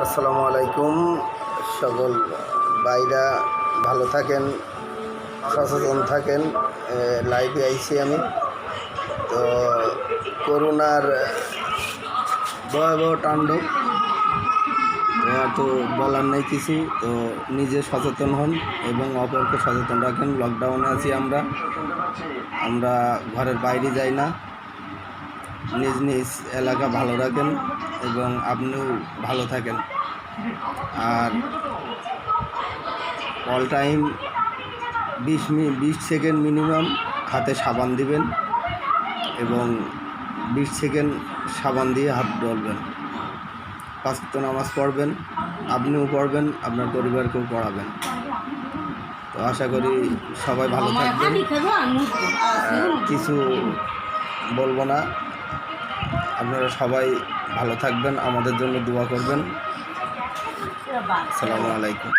আসসালামু আলাইকুম। সকল ভাইরা ভালো থাকেন, সচেতন থাকেন। লাইভে আইছি আমি। তো করোনার ভয়াবহ তাণ্ডব, তো বলার নেই কিছু। তো নিজে সচেতন হন এবং অপরকে সচেতন রাখেন। লকডাউনে আছি আমরা ঘরের বাইরে যাই না। নিজ নিজ এলাকা ভালো রাখেন এবং আপনিও ভালো থাকেন। আর অল টাইম 20 সেকেন্ড মিনিমাম হাতে সাবান দিবেন এবং 20 সেকেন্ড সাবান দিয়ে হাত ধুবেন। 5 ওয়াক্ত নামাজ পড়বেন, আপনিও পড়বেন, আপনার পরিবারকেও পড়াবেন। তো আশা করি সবাই ভালো থাকবেন। কিছু বলবো না, আপনারা সবাই ভালো থাকবেন, আমাদের জন্য দোয়া করবেন। আসসালামু আলাইকুম।